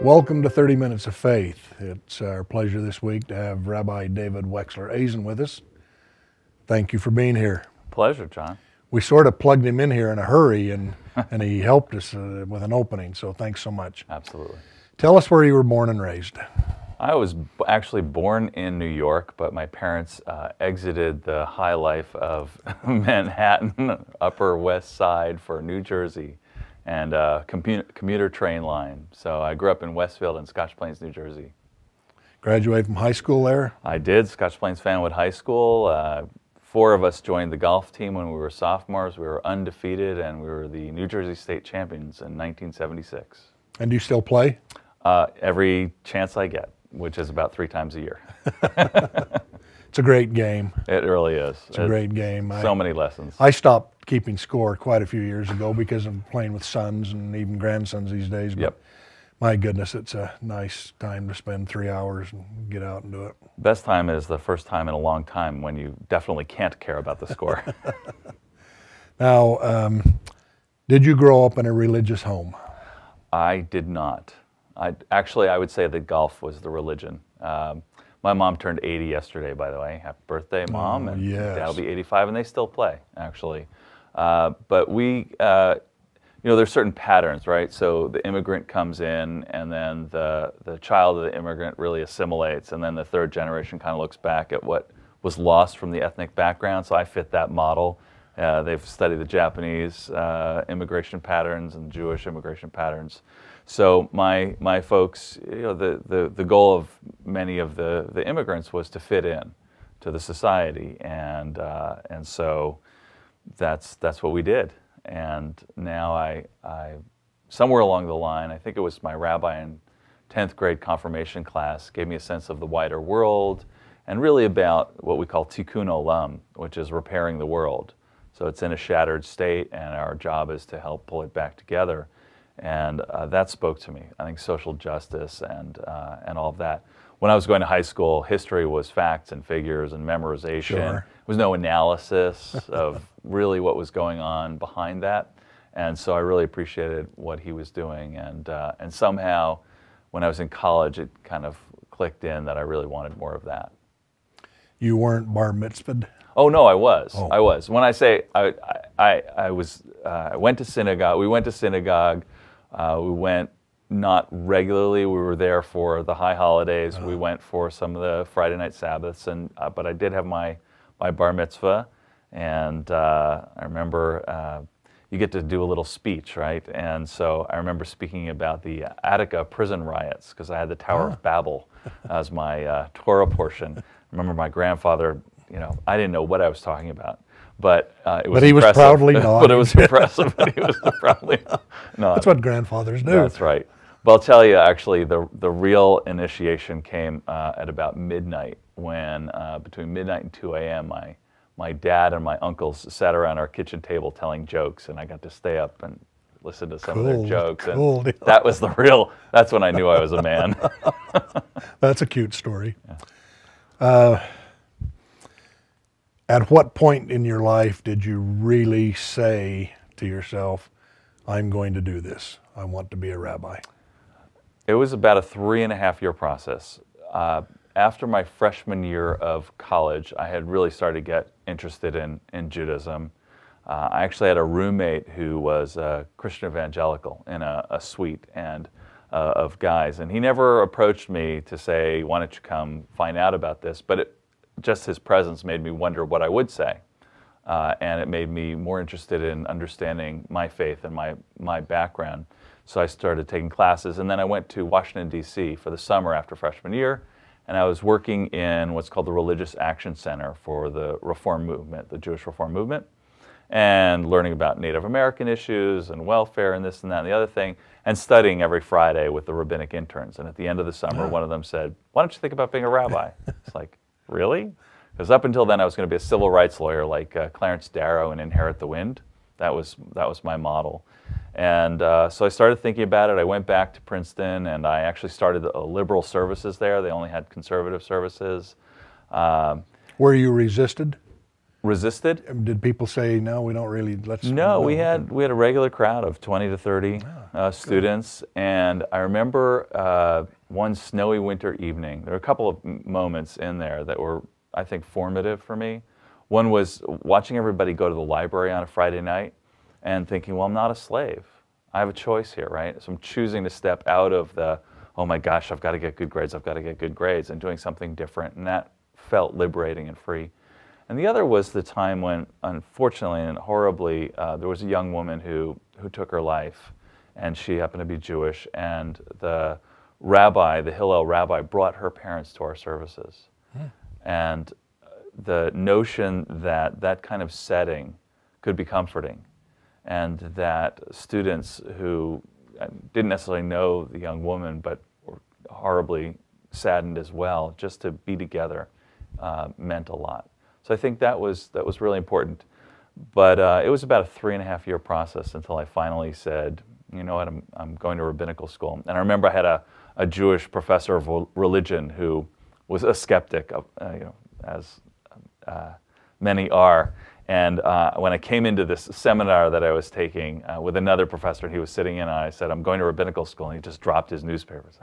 Welcome to 30 Minutes of Faith. It's our pleasure this week to have Rabbi David Wechsler-Azen with us. Thank you for being here. Pleasure, John. We sort of plugged him in here in a hurry, and he helped us with an opening, so thanks so much. Absolutely. Tell us where you were born and raised. I was actually born in New York, but my parents exited the high life of Manhattan, Upper West Side for New Jersey, and commuter train line. So I grew up in Westfield and Scotch Plains, New Jersey. Graduated from high school there? I did, Scotch Plains Fanwood High School. Four of us joined the golf team when we were sophomores. We were undefeated, and we were the New Jersey State champions in 1976. And do you still play? Every chance I get, which is about 3 times a year. It's a great game. It really is. It's a great game. So many lessons. I stopped keeping score quite a few years ago because I'm playing with sons and even grandsons these days. But Yep. my goodness, it's a nice time to spend 3 hours and get out and do it. Best time is the first time in a long time when you definitely can't care about the score. Now, did you grow up in a religious home? I did not. I would say that golf was the religion. My mom turned 80 yesterday, by the way. Happy birthday, Mom. Oh, and yes. Dad will be 85, and they still play, actually. But we, there's certain patterns, right? So the immigrant comes in, and then the child of the immigrant really assimilates, and then the third generation kind of looks back at what was lost from the ethnic background. So I fit that model. They've studied the Japanese immigration patterns and Jewish immigration patterns. So my folks, the goal of many of the immigrants was to fit in to the society, and so that's what we did. And now I somewhere along the line, I think it was my rabbi in 10th grade confirmation class, gave me a sense of the wider world and really about what we call tikkun olam, which is repairing the world. So it's in a shattered state, and our job is to help pull it back together. And that spoke to me. I think social justice and all of that. When I was going to high school, history was facts and figures and memorization. Sure. There was no analysis of really what was going on behind that. And so I really appreciated what he was doing. And somehow, when I was in college, it kind of clicked in that I really wanted more of that. You weren't bar mitzvahed? Oh no, I was. Oh. I was. When I say I went to synagogue. We went to synagogue. We went not regularly. We were there for the high holidays. We went for some of the Friday night Sabbaths, but I did have my bar mitzvah, and I remember you get to do a little speech, right? And so I remember speaking about the Attica prison riots because I had the Tower of Babel as my Torah portion. I remember my grandfather. I didn't know what I was talking about. But it was But he was proudly nodding. But it was impressive. He was proudly nodding. That's what grandfathers do. That's right. But I'll tell you, actually, the real initiation came at about midnight when, between midnight and 2 a.m., my dad and my uncles sat around our kitchen table telling jokes, and I got to stay up and listen to some of their jokes. Cool. And that was that's when I knew I was a man. That's a cute story. Yeah. At what point in your life did you really say to yourself, I'm going to do this. I want to be a rabbi? It was about a 3.5-year process. After my freshman year of college, I had really started to get interested in Judaism. I actually had a roommate who was a Christian evangelical in a suite of guys. And he never approached me to say, why don't you come find out about this? But just his presence made me wonder what I would say. And it made me more interested in understanding my faith and my background. So I started taking classes, and then I went to Washington, D.C. for the summer after freshman year, and I was working in what's called the Religious Action Center for the Reform Movement, the Jewish Reform Movement, and learning about Native American issues and welfare and this and that and the other thing, and studying every Friday with the rabbinic interns. And at the end of the summer, one of them said, why don't you think about being a rabbi? It's like, really? Because up until then, I was going to be a civil rights lawyer like Clarence Darrow in Inherit the Wind. That was my model. And so I started thinking about it. I went back to Princeton, and I actually started liberal services there. They only had conservative services. Were you resisted? Resisted? Did people say, no, we don't really, let's... No, we had a regular crowd of 20 to 30 students, and I remember one snowy winter evening. There were a couple of moments in there that were, I think, formative for me. One was watching everybody go to the library on a Friday night and thinking, well, I'm not a slave. I have a choice here, right? So I'm choosing to step out of the, oh my gosh, I've got to get good grades, I've got to get good grades, and doing something different, and that felt liberating and free. And the other was the time when, unfortunately and horribly, there was a young woman who took her life, and she happened to be Jewish, and the rabbi, the Hillel rabbi, brought her parents to our services. And the notion that that kind of setting could be comforting, and that students who didn't necessarily know the young woman, but were horribly saddened as well, just to be together meant a lot. So I think that was really important. But it was about a 3.5-year process until I finally said, you know what, I'm going to rabbinical school. And I remember I had a Jewish professor of religion who was a skeptic, as many are. And when I came into this seminar that I was taking with another professor, and he was sitting in, and I said, I'm going to rabbinical school, and he just dropped his newspapers.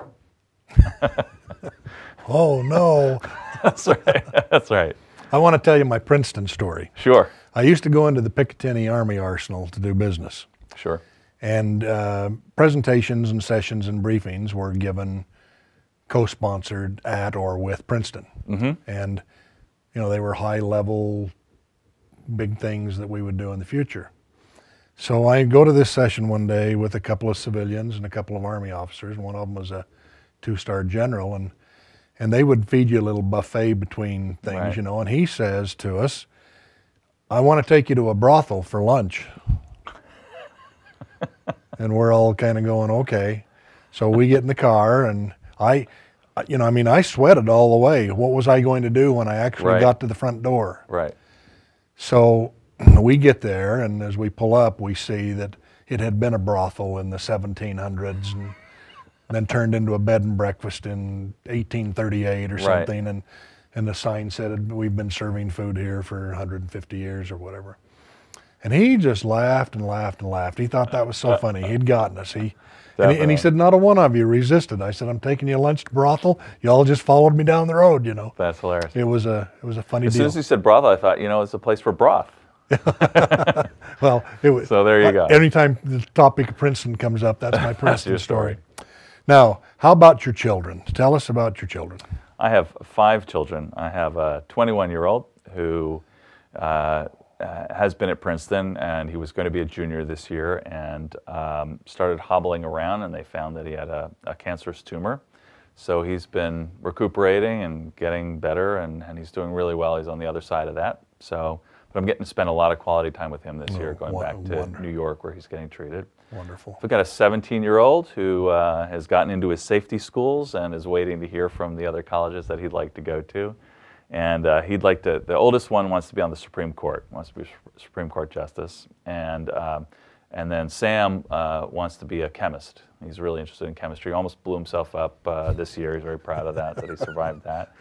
Oh, no. That's right. That's right. I want to tell you my Princeton story. Sure. I used to go into the Picatinny Army Arsenal to do business. Sure. And presentations and sessions and briefings were given co-sponsored at or with Princeton. And, they were high-level, big things that we would do in the future. So I go to this session one day with a couple of civilians and a couple of Army officers, and one of them was a 2-star general, and they would feed you a little buffet between things, Right. And he says to us, I want to take you to a brothel for lunch. And we're all kind of going, okay. So we get in the car, and I sweated all the way. What was I going to do when I actually Right. got to the front door? Right. So we get there, and as we pull up, we see that it had been a brothel in the 1700s, and then turned into a bed and breakfast in 1838 or Right. something, and the sign said we've been serving food here for 150 years or whatever. And he just laughed and laughed and laughed. He thought that was so funny. He'd gotten us. And he said, not a one of you resisted. I said, I'm taking you lunch to brothel. You all just followed me down the road, That's hilarious. It was a funny As deal. soon as you said brothel, I thought, it's a place for broth. Well, it was. So there you go. Anytime the topic of Princeton comes up, that's my Princeton your story. story. Now, how about your children? Tell us about your children. I have 5 children. I have a 21-year-old who has been at Princeton, and he was going to be a junior this year, and started hobbling around, and they found that he had a cancerous tumor. So he's been recuperating and getting better, and he's doing really well. He's on the other side of that. So, but I'm getting to spend a lot of quality time with him this year, going back to New York where he's getting treated. Wonderful. We've got a 17-year-old who has gotten into his safety schools and is waiting to hear from the other colleges that he'd like to go to. And the oldest one wants to be on the Supreme Court, wants to be a Supreme Court justice. And then Sam wants to be a chemist. He's really interested in chemistry. He almost blew himself up this year. He's very proud of that he survived that.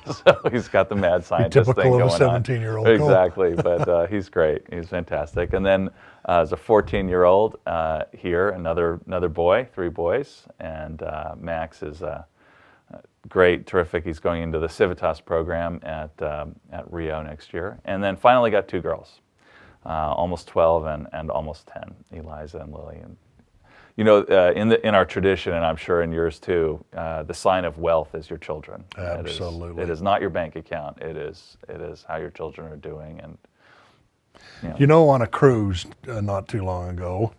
So he's got the mad scientist thing going on. Typical of a 17-year-old. Exactly, but he's great. He's fantastic. And then there's a 14-year-old here, another boy, 3 boys, and Max is great, terrific. He's going into the Civitas program at Rio next year. And then finally got 2 girls, almost 12 and almost 10, Eliza and Lily. And in our tradition, and I'm sure in yours too, the sign of wealth is your children. Absolutely. It is not your bank account. It is how your children are doing. And on a cruise not too long ago,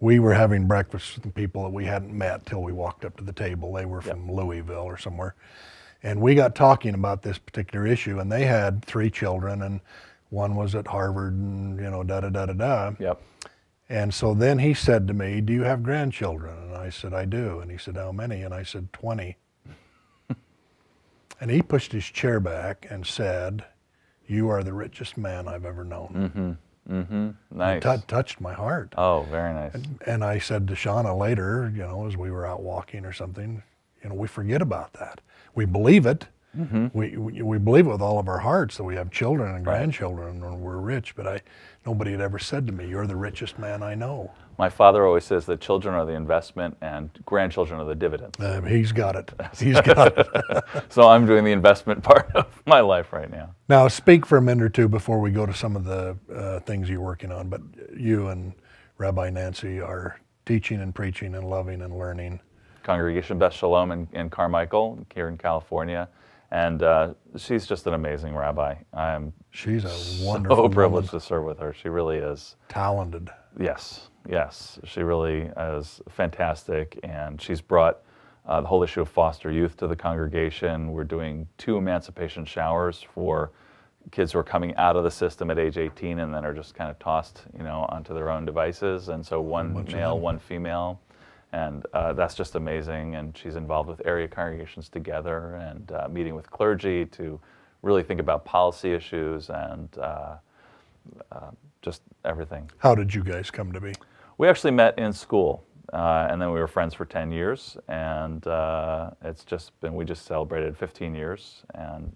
we were having breakfast with people that we hadn't met till we walked up to the table. They were from Louisville or somewhere. And we got talking about this particular issue, and they had 3 children, and one was at Harvard, and, da-da-da-da-da. Yep. And so then he said to me, do you have grandchildren? And I said, I do. And he said, how many? And I said, 20. And he pushed his chair back and said, you are the richest man I've ever known. Nice. It touched my heart. Oh, very nice. And I said to Shauna later, as we were out walking or something, we forget about that. We believe it, we believe it with all of our hearts that we have children and grandchildren and we're rich, but nobody had ever said to me, "You're the richest man I know." My father always says that children are the investment and grandchildren are the dividends. He's got it. He's got it. So I'm doing the investment part of my life right now. Now, speak for a minute or two before we go to some of the things you're working on, but you and Rabbi Nancy are teaching and preaching and loving and learning. Congregation Beth Shalom in Carmichael, here in California. And she's just an amazing rabbi. She's a wonderful so privileged woman. to serve with her. She really is. Talented. Yes, yes. She really is fantastic. And she's brought the whole issue of foster youth to the congregation. We're doing 2 emancipation showers for kids who are coming out of the system at age 18 and then are just kind of tossed, onto their own devices. And so one male, one female. And that's just amazing. And she's involved with area congregations together and meeting with clergy to really think about policy issues and just everything. How did you guys come to be? We actually met in school, and then we were friends for 10 years. And we just celebrated 15 years, and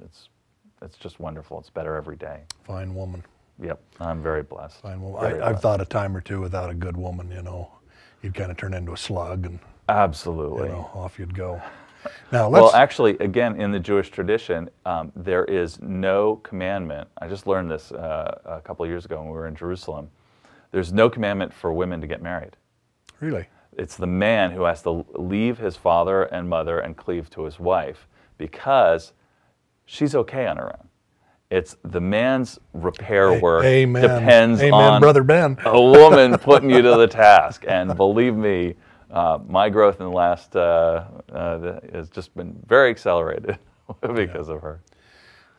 it's just wonderful. It's better every day. Fine woman. Yep, I'm very blessed. Fine woman. I've thought a time or two without a good woman, you'd kind of turn into a slug and absolutely off you'd go. Now well, actually, again, in the Jewish tradition, there is no commandment. I just learned this a couple of years ago when we were in Jerusalem. There's no commandment for women to get married. Really? It's the man who has to leave his father and mother and cleave to his wife because she's okay on her own. It's the man's repair work depends on Brother Ben. a woman putting you to the task. And believe me, my growth in the last has just been very accelerated because of her.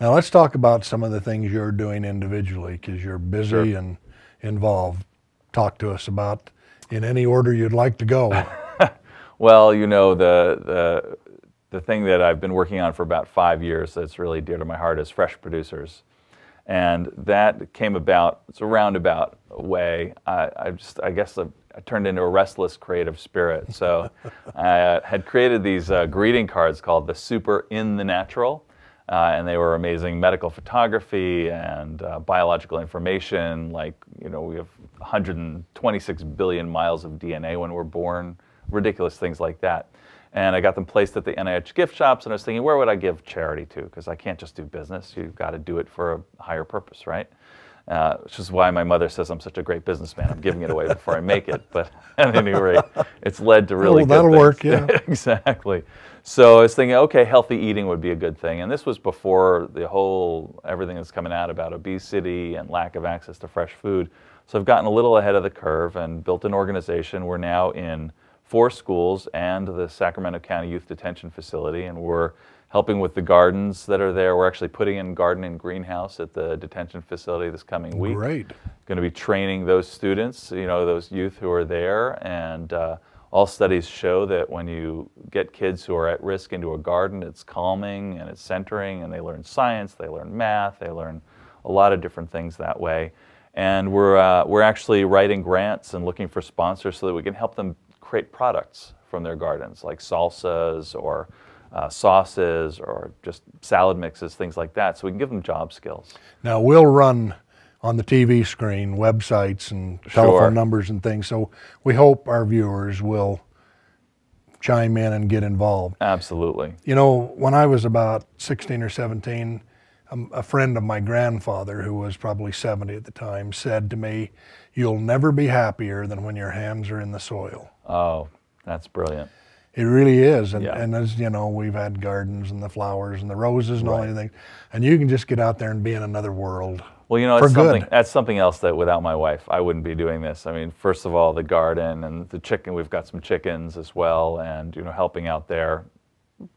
Now let's talk about some of the things you're doing individually because you're busy and involved. Talk to us about in any order you'd like to go. Well, the thing that I've been working on for about 5 years that's really dear to my heart is Fresh Producers. And that came about, it's a roundabout way. I guess I turned into a restless creative spirit. So I had created these greeting cards called the Super in the Natural. And they were amazing medical photography and biological information. Like, we have 126 billion miles of DNA when we're born, ridiculous things like that. And I got them placed at the NIH gift shops, and I was thinking, where would I give charity to? Because I can't just do business. You've got to do it for a higher purpose, right? Which is why my mother says I'm such a great businessman. I'm giving it away before I make it. But at any rate, it's led to really good that'll things. Work, yeah. Exactly. So I was thinking, okay, healthy eating would be a good thing. And this was before everything that's coming out about obesity and lack of access to fresh food. So I've gotten a little ahead of the curve and built an organization. We're now in 4 schools and the Sacramento County Youth Detention Facility, and we're helping with the gardens that are there. We're actually putting in garden and greenhouse at the detention facility this coming week. Great. Going to be training those students, those youth who are there, and all studies show that when you get kids who are at risk into a garden, it's calming and it's centering, and they learn science, they learn math, they learn a lot of different things that way. And we're actually writing grants and looking for sponsors so that we can help them create products from their gardens, like salsas or sauces or just salad mixes, things like that, so we can give them job skills. Now, we'll run on the TV screen websites and telephone numbers and things, so we hope our viewers will chime in and get involved. Absolutely. When I was about 16 or 17, a friend of my grandfather, who was probably 70 at the time, said to me, "You'll never be happier than when your hands are in the soil." Oh, that's brilliant. It really is. And, Yeah. and as we've had gardens and the flowers and the roses and all these things, and you can just get out there and be in another world. Well, that's something else that without my wife, I wouldn't be doing this. I mean, first of all, the garden and the chicken, we've got some chickens as well, and, helping out there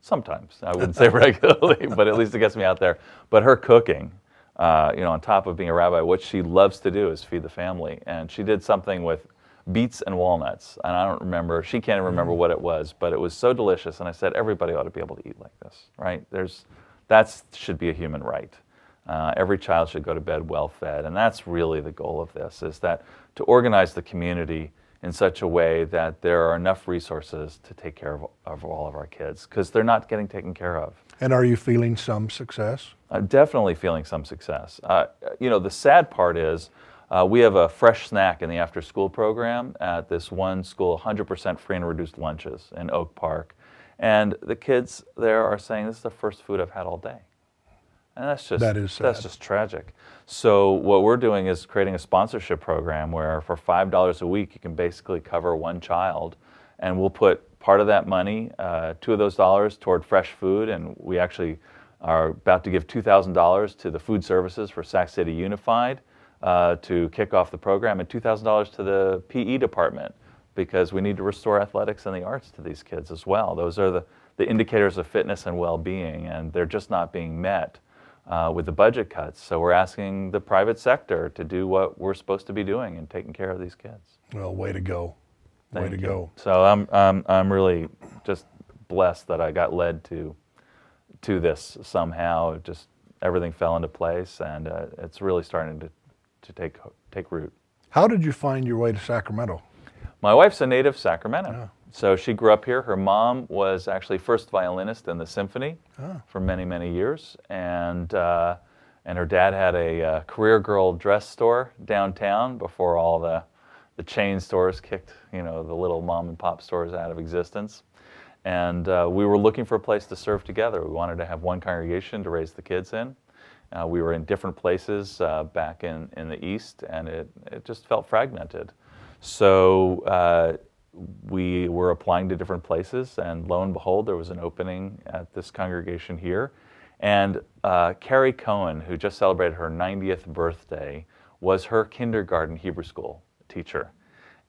sometimes. I wouldn't say regularly, but at least it gets me out there. But her cooking, on top of being a rabbi, what she loves to do is feed the family. And she did something with beets and walnuts, and I don't remember, she can't even remember what it was, but it was so delicious, and I said, everybody ought to be able to eat like this, right? That should be a human right. Every child should go to bed well fed, and that's really the goal of this, is that to organize the community in such a way that there are enough resources to take care of all of our kids, because they're not getting taken care of. And are you feeling some success? I'm definitely feeling some success. You know, the sad part is we have a fresh snack in the after-school program at this one school, 100% free and reduced lunches in Oak Park. And the kids there are saying, this is the first food I've had all day. And that's just tragic. So what we're doing is creating a sponsorship program where for $5 a week, you can basically cover one child. And we'll put part of that money, $2 of those dollars, toward fresh food. And we actually are about to give $2,000 to the food services for Sac City Unified to kick off the program, and $2,000 to the PE department, because we need to restore athletics and the arts to these kids as well. Those are the indicators of fitness and well-being, and they're just not being met with the budget cuts. So we're asking the private sector to do what we're supposed to be doing and taking care of these kids. Well, way to go. Way to go. So I'm really just blessed that I got led to this somehow. Just everything fell into place, and it's really starting to take root. How did you find your way to Sacramento? My wife's a native Sacramento. Yeah. So she grew up here. Her mom was actually first violinist in the symphony for many, many years. And her dad had a career girl dress store downtown before all the chain stores kicked, you know, the little mom and pop stores out of existence. And we were looking for a place to serve together. We wanted to have one congregation to raise the kids in. We were in different places back in the East, and it just felt fragmented. So we were applying to different places, and lo and behold, there was an opening at this congregation here. And Carrie Cohen, who just celebrated her 90th birthday, was her kindergarten Hebrew school teacher.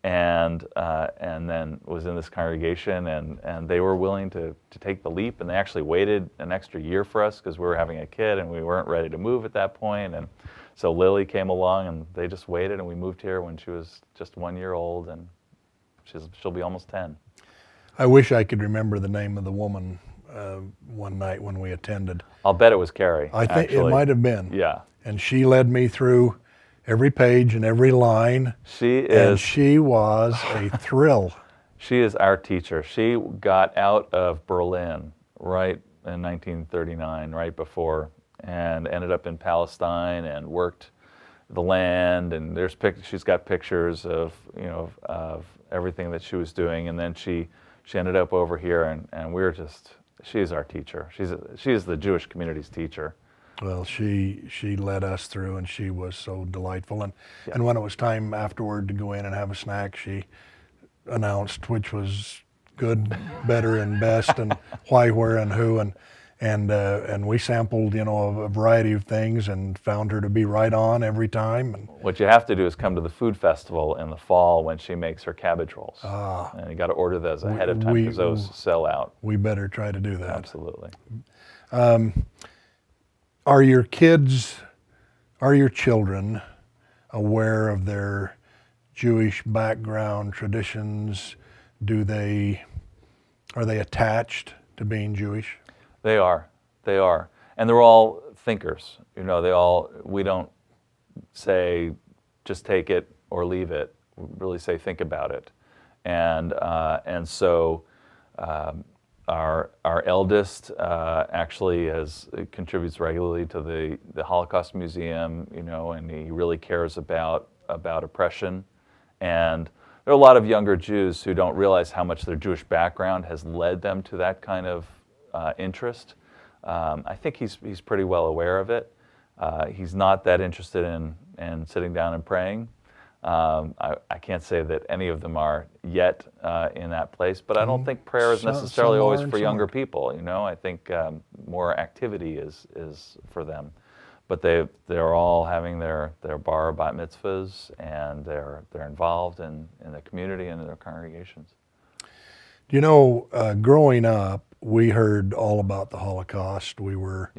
And then was in this congregation, and they were willing to take the leap, and they actually waited an extra year for us because we were having a kid and we weren't ready to move at that point. And so Lily came along, and they just waited, and we moved here when she was just 1 year old, and she'll be almost 10. I wish I could remember the name of the woman one night when we attended. I'll bet it was Carrie. I think it might have been. Yeah. And she led me through every page and every line. And she was a thrill. She is our teacher. She got out of Berlin right in 1939, right before, and ended up in Palestine and worked the land. And she's got pictures of, you know, of everything that she was doing. And then she ended up over here, and we're just, she's our teacher. She is the Jewish community's teacher. Well, she led us through, and she was so delightful. And when it was time afterward to go in and have a snack, she announced which was good, better, and best, and why, where, and who, and we sampled, you know, a variety of things, and found her to be right on every time. And what you have to do is come to the food festival in the fall when she makes her cabbage rolls, and you got to order those ahead of time because those sell out. We better try to do that. Absolutely. Are your children aware of their Jewish background, traditions? Are they attached to being Jewish? They are. And they're all thinkers. You know, we don't say just take it or leave it. We really say think about it. And so our eldest actually contributes regularly to the Holocaust Museum, you know, and he really cares about oppression. And there are a lot of younger Jews who don't realize how much their Jewish background has led them to that kind of interest. I think he's pretty well aware of it. He's not that interested in sitting down and praying. I can't say that any of them are yet in that place, but I don't think prayer is necessarily always for younger people. You know, I think more activity is for them. But they're all having their bar bat mitzvahs, and they're involved in the community and in their congregations. You know, growing up, we heard all about the Holocaust. We were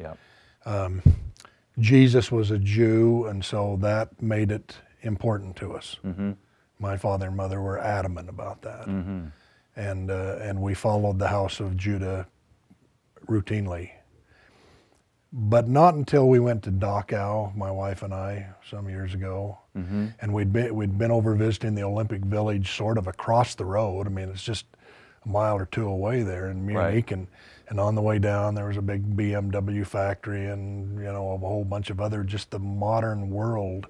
Jesus was a Jew, and so that made it important to us. Mm-hmm. My father and mother were adamant about that. Mm-hmm. And we followed the house of Judah routinely. But not until we went to Dachau, my wife and I, some years ago, mm-hmm. and we'd been over visiting the Olympic Village sort of across the road. I mean, it's just a mile or two away there in Munich, right. And on the way down, there was a big BMW factory and, a whole bunch of other, just the modern world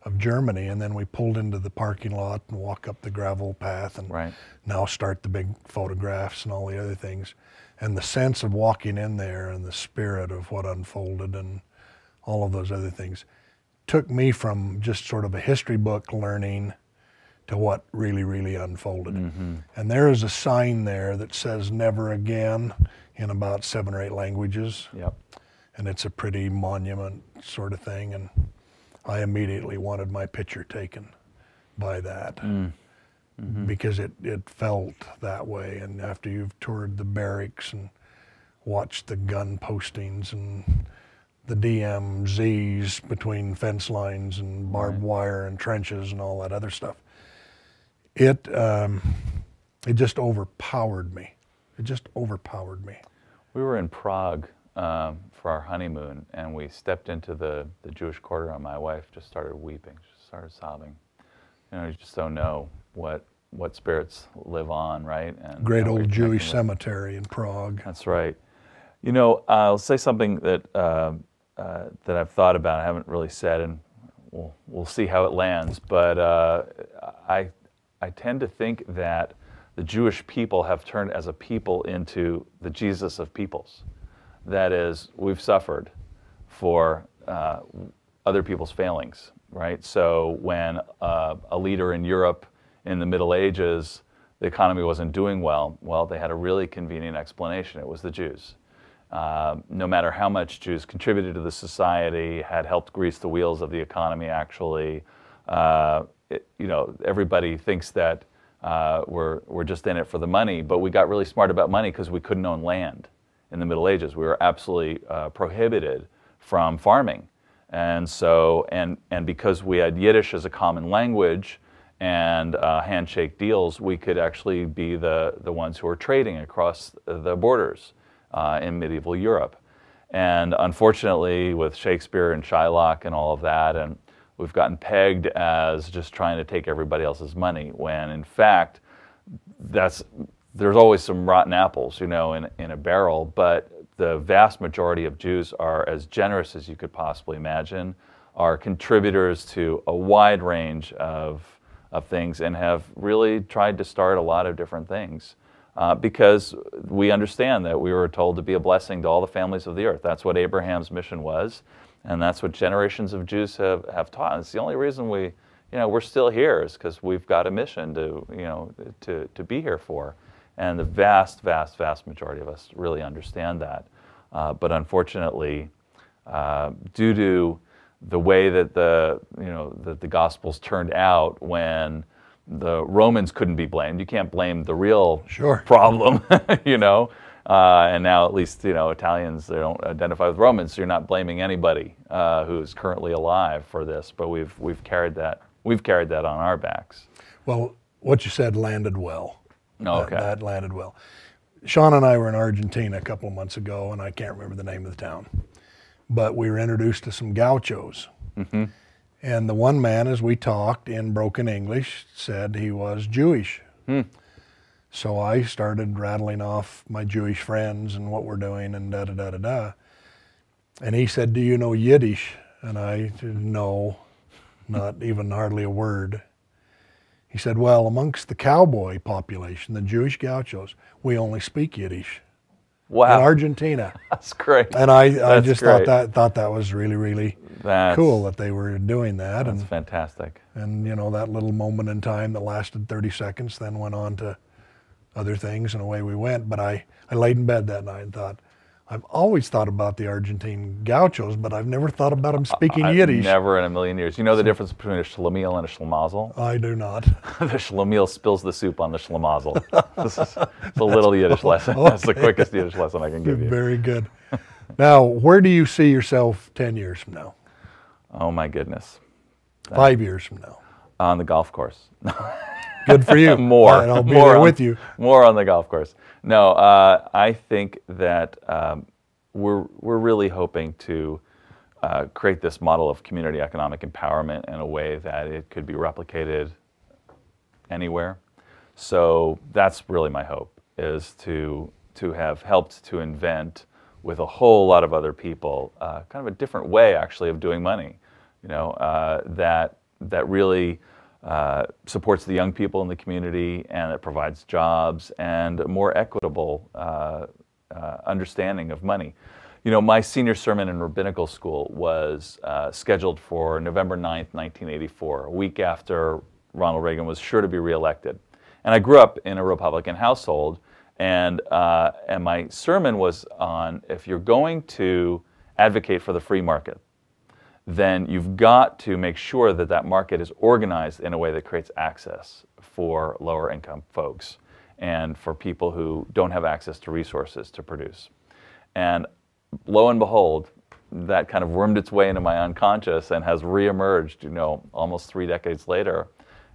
of Germany. And then we pulled into the parking lot and walk up the gravel path and Right. now start the big photographs and all the other things. And the sense of walking in there and the spirit of what unfolded and all of those other things took me from just sort of a history book learning to what really, really unfolded. And there is a sign there that says never again in about 7 or 8 languages. Yep. And it's a pretty monument sort of thing. And I immediately wanted my picture taken by that because it felt that way. And after you've toured the barracks and watched the gun postings and the DMZs between fence lines and barbed wire and trenches and all that other stuff, it just overpowered me. It just overpowered me. We were in Prague for our honeymoon, and we stepped into the Jewish quarter, and my wife just started weeping, just started sobbing. You just don't know what spirits live on, right? And Great old Jewish cemetery in Prague. That's right. I'll say something that that I've thought about. I haven't really said, and we'll see how it lands. But I tend to think that the Jewish people have turned as a people into the Jesus of peoples. That is, we've suffered for other people's failings, right? So when a leader in Europe in the Middle Ages, the economy wasn't doing well, they had a really convenient explanation. It was the Jews. No matter how much Jews contributed to the society, had helped grease the wheels of the economy actually, everybody thinks that we're just in it for the money, but we got really smart about money because we couldn't own land in the Middle Ages. We were absolutely prohibited from farming. And so, and because we had Yiddish as a common language and handshake deals, we could actually be the ones who were trading across the borders in medieval Europe. And unfortunately, with Shakespeare and Shylock and all of that, and we've gotten pegged as just trying to take everybody else's money, when in fact, there's always some rotten apples, in a barrel, but the vast majority of Jews are as generous as you could possibly imagine, are contributors to a wide range of things, and have really tried to start a lot of different things. Because we understand that we were told to be a blessing to all the families of the earth. That's what Abraham's mission was, and that's what generations of Jews have taught. And it's the only reason we're still here is because we've got a mission to be here for. And the vast, vast, vast majority of us really understand that. But unfortunately, due to the way that that the Gospels turned out, when the Romans couldn't be blamed. You can't blame the real problem, and now at least, Italians, they don't identify with Romans, so you're not blaming anybody who's currently alive for this, but we've carried that on our backs. Well, what you said landed well. Okay. That landed well. Sean and I were in Argentina a couple of months ago, and I can't remember the name of the town, but we were introduced to some gauchos. Mm-hmm. And the one man, as we talked in broken English, said he was Jewish. So I started rattling off my Jewish friends and what we're doing and da-da-da-da-da. And he said, "Do you know Yiddish?" And I said, "No, not even hardly a word." He said, "Well, amongst the cowboy population, the Jewish gauchos, we only speak Yiddish." Wow. In Argentina. That's great. And I just thought that was really, really cool that they were doing that. That's fantastic. And that little moment in time that lasted 30 seconds then went on to other things, and away we went. But I laid in bed that night and thought, I've always thought about the Argentine gauchos, but I've never thouut about them speaking Yiddish. Never in a million years. You know the difference between a schlemiel and a schlemazel? I do not. The schlemiel spills the soup on the schlemazel. It's a little Yiddish lesson. Okay. That's the quickest Yiddish lesson I can give you. Very good. Now, where do you see yourself 10 years from now? Oh my goodness. 5 years from now? On the golf course. Good for you. More. And I'll be there with you. More on the golf course. No, I think that we're really hoping to create this model of community economic empowerment in a way that it could be replicated anywhere. So that's really my hope, is to to have helped to invent, with a whole lot of other people, kind of a different way actually of doing money, that really supports the young people in the community, and it provides jobs and a more equitable understanding of money. My senior sermon in rabbinical school was scheduled for November 9th, 1984, a week after Ronald Reagan was sure to be reelected. And I grew up in a Republican household, and my sermon was on, if you're going to advocate for the free market, then you've got to make sure that that market is organized in a way that creates access for lower income folks and for people who don't have access to resources to produce. And lo and behold, that kind of wormed its way into my unconscious and has reemerged, almost 3 decades later.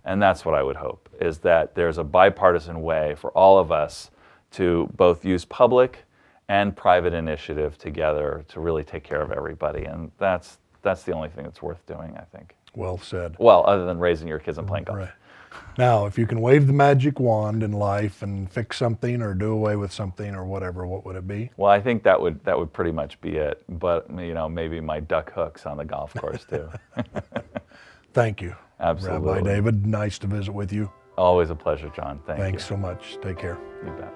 And that's what I would hope, is that there's a bipartisan way for all of us to both use public and private initiative together to really take care of everybody. And that's the only thing that's worth doing, I think. Well said. Well, other than raising your kids and playing golf. Right. Now, if you can wave the magic wand in life and fix something or do away with something or whatever, what would it be? Well, I think that would pretty much be it. But maybe my duck hooks on the golf course too. Thank you. Absolutely. Rabbi David, nice to visit with you. Always a pleasure, John. Thanks so much. Take care. You bet.